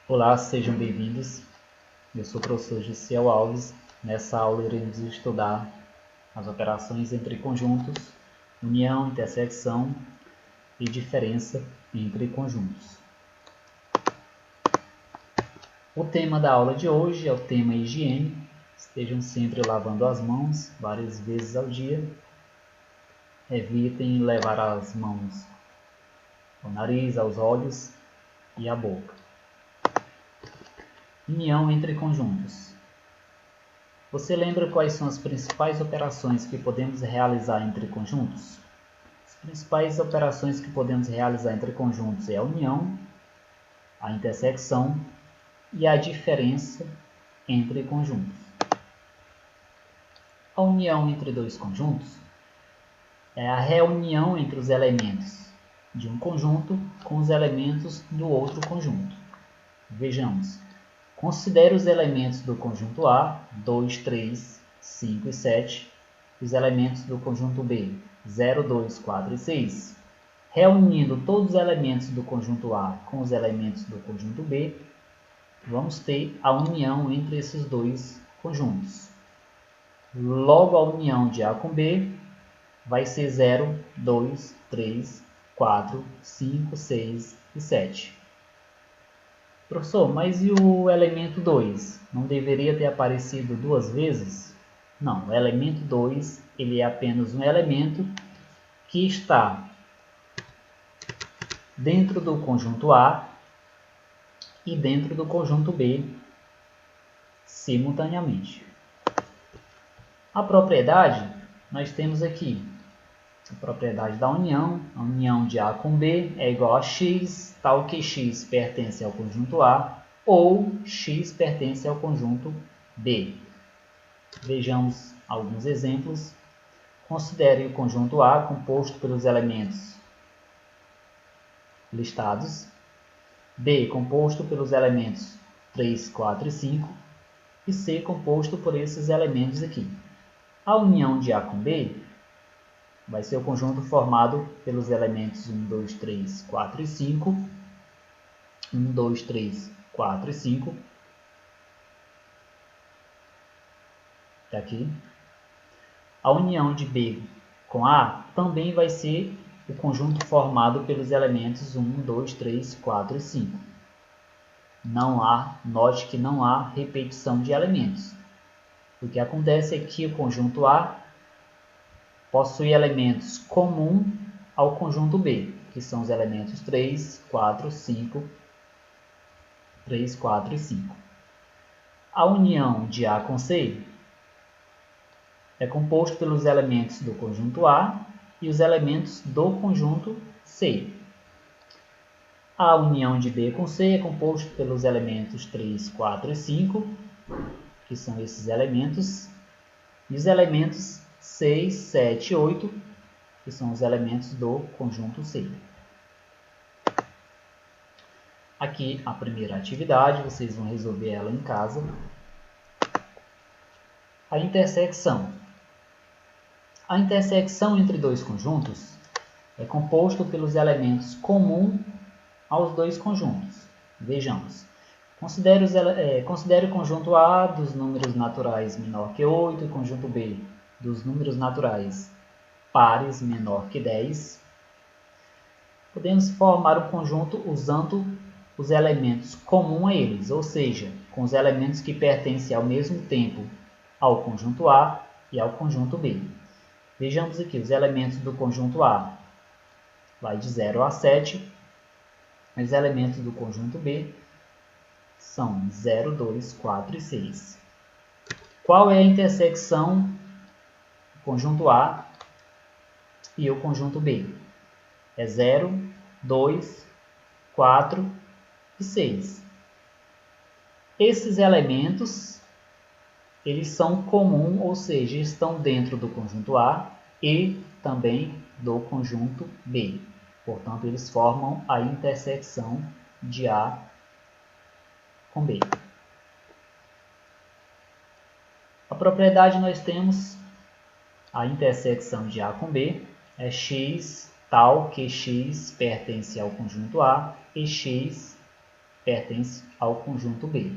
Olá, sejam bem-vindos. Eu sou o professor Gisiel Alves. Nessa aula iremos estudar as operações entre conjuntos, união, intersecção e diferença entre conjuntos. O tema da aula de hoje é o tema higiene. Estejam sempre lavando as mãos várias vezes ao dia. Evitem levar as mãos ao nariz, aos olhos e à boca. União entre conjuntos. Você lembra quais são as principais operações que podemos realizar entre conjuntos? As principais operações que podemos realizar entre conjuntos é a união, a intersecção e a diferença entre conjuntos. A união entre dois conjuntos é a reunião entre os elementos de um conjunto com os elementos do outro conjunto. Vejamos. Considere os elementos do conjunto A, 2, 3, 5 e 7, e os elementos do conjunto B, 0, 2, 4 e 6. Reunindo todos os elementos do conjunto A com os elementos do conjunto B, vamos ter a união entre esses dois conjuntos. Logo, a união de A com B vai ser 0, 2, 3, 4, 5, 6 e 7. Professor, mas e o elemento 2? Não deveria ter aparecido duas vezes? Não, o elemento 2 ele é apenas um elemento que está dentro do conjunto A e dentro do conjunto B simultaneamente. A propriedade, nós temos aqui a propriedade da união. A união de A com B é igual a x, tal que x pertence ao conjunto A ou x pertence ao conjunto B. Vejamos alguns exemplos. Considere o conjunto A composto pelos elementos listados, B composto pelos elementos 3, 4 e 5 e C composto por esses elementos aqui. A união de A com B vai ser o conjunto formado pelos elementos 1, 2, 3, 4 e 5. 1, 2, 3, 4 e 5. Está aqui. A união de B com A também vai ser o conjunto formado pelos elementos 1, 2, 3, 4 e 5. Note que não há repetição de elementos. O que acontece é que o conjunto A possui elementos comuns ao conjunto B, que são os elementos 3, 4, 5, 3, 4 e 5. A união de A com C é composto pelos elementos do conjunto A e os elementos do conjunto C. A união de B com C é composto pelos elementos 3, 4 e 5, que são esses elementos, e os elementos 6, 7 e 8, que são os elementos do conjunto C. Aqui a primeira atividade, vocês vão resolver ela em casa. A intersecção. A intersecção entre dois conjuntos é composto pelos elementos comuns aos dois conjuntos. Vejamos. Considere o conjunto A dos números naturais menor que 8 e o conjunto B dos números naturais pares menor que 10. Podemos formar um conjunto usando os elementos comuns a eles, ou seja, com os elementos que pertencem ao mesmo tempo ao conjunto A e ao conjunto B. Vejamos aqui os elementos do conjunto A. Vai de 0 a 7. Os elementos do conjunto B são 0, 2, 4 e 6. Qual é a intersecção do conjunto A e o conjunto B? É 0, 2, 4 e 6. Esses elementos eles são comuns, ou seja, estão dentro do conjunto A e também do conjunto B. Portanto, eles formam a intersecção de A com B. A propriedade nós temos a intersecção de A com B é x tal que x pertence ao conjunto A e x pertence ao conjunto B.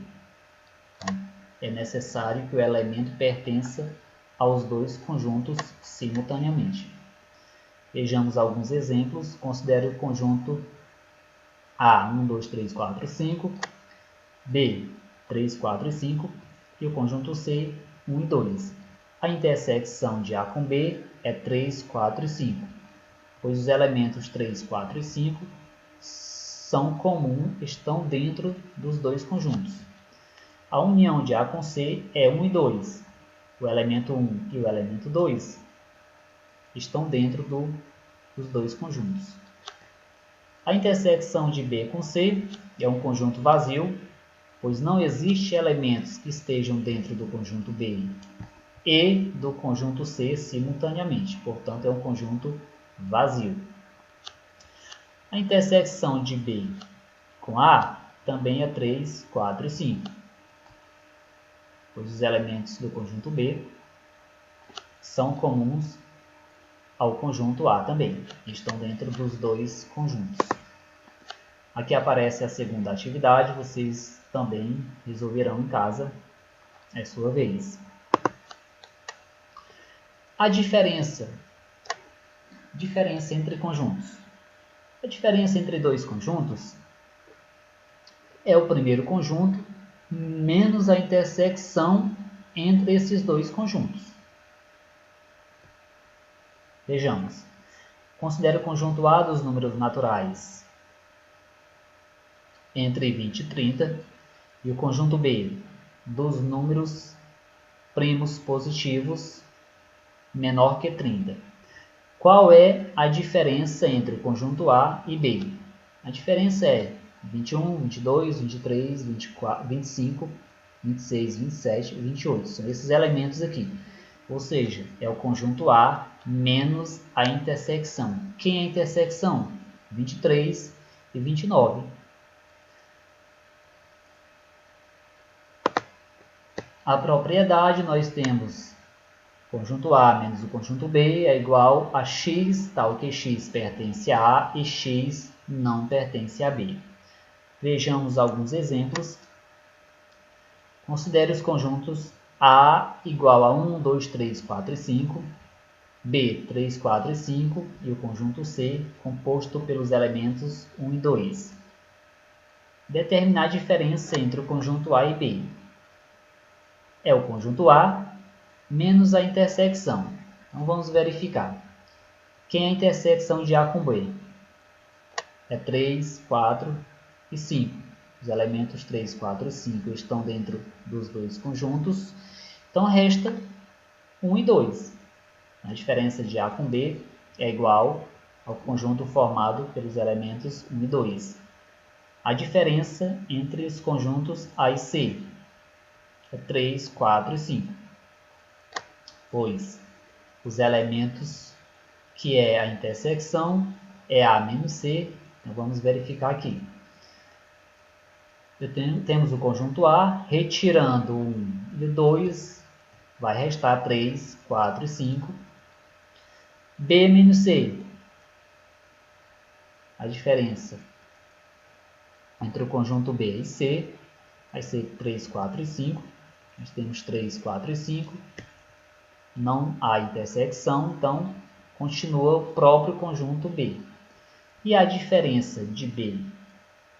Então, é necessário que o elemento pertença aos dois conjuntos simultaneamente. Vejamos alguns exemplos. Considere o conjunto A, 1, 2, 3, 4, 5, B, 3, 4 e 5, e o conjunto C, 1 e 2. A intersecção de A com B é 3, 4 e 5, pois os elementos 3, 4 e 5 são comuns, estão dentro dos dois conjuntos. A união de A com C é 1 e 2. O elemento 1 e o elemento 2 estão dentro dos dois conjuntos. A intersecção de B com C é um conjunto vazio, pois não existem elementos que estejam dentro do conjunto B e do conjunto C simultaneamente. Portanto, é um conjunto vazio. A intersecção de B com A também é 3, 4 e 5, pois os elementos do conjunto B são comuns ao conjunto A também, estão dentro dos dois conjuntos. Aqui aparece a segunda atividade, vocês também resolverão em casa, é sua vez. A diferença entre conjuntos. A diferença entre dois conjuntos é o primeiro conjunto menos a intersecção entre esses dois conjuntos. Vejamos. Considere o conjunto A dos números naturais entre 20 e 30 e o conjunto B dos números primos positivos menor que 30. Qual é a diferença entre o conjunto A e B? A diferença é 21, 22, 23, 24, 25, 26, 27 e 28. São esses elementos aqui. Ou seja, é o conjunto A menos a intersecção. Quem é a intersecção? 23 e 29. A propriedade nós temos conjunto A menos o conjunto B é igual a x, tal que x pertence a A e x não pertence a B. Vejamos alguns exemplos. Considere os conjuntos A igual a 1, 2, 3, 4 e 5, B, 3, 4 e 5 e o conjunto C composto pelos elementos 1 e 2. Determinar a diferença entre o conjunto A e B. É o conjunto A menos a intersecção. Então vamos verificar. Quem é a intersecção de A com B? É 3, 4 e 5. Os elementos 3, 4 e 5 estão dentro dos dois conjuntos. Então resta 1 e 2. A diferença de A com B é igual ao conjunto formado pelos elementos 1 e 2. A diferença entre os conjuntos A e C é 3, 4 e 5. Pois os elementos que é a intersecção é A menos C. Então vamos verificar aqui. Temos o conjunto A, retirando 1 e 2, vai restar 3, 4 e 5. B menos C. A diferença entre o conjunto B e C vai ser 3, 4 e 5. Nós temos 3, 4 e 5. Não há intersecção, então continua o próprio conjunto B. E a diferença de B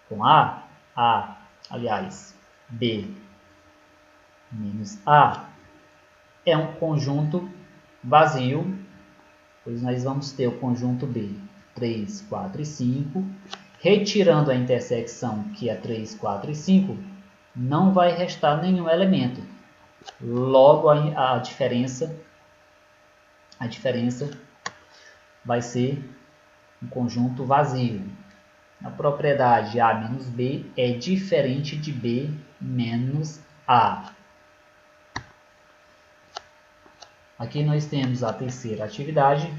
com B menos A é um conjunto vazio, pois nós vamos ter o conjunto B 3, 4 e 5. Retirando a intersecção, que é 3, 4 e 5, não vai restar nenhum elemento. Logo, a diferença vai ser um conjunto vazio. A propriedade A menos B é diferente de B menos A. Aqui nós temos a terceira atividade.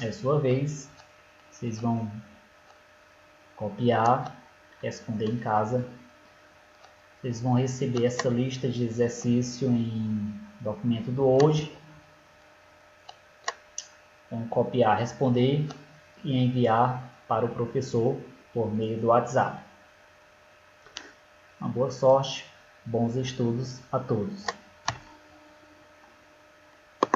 É sua vez. Vocês vão copiar, responder em casa. Vocês vão receber essa lista de exercício em documento do Word. Vão copiar, responder e enviar para o professor por meio do WhatsApp. boa sorte, bons estudos a todos.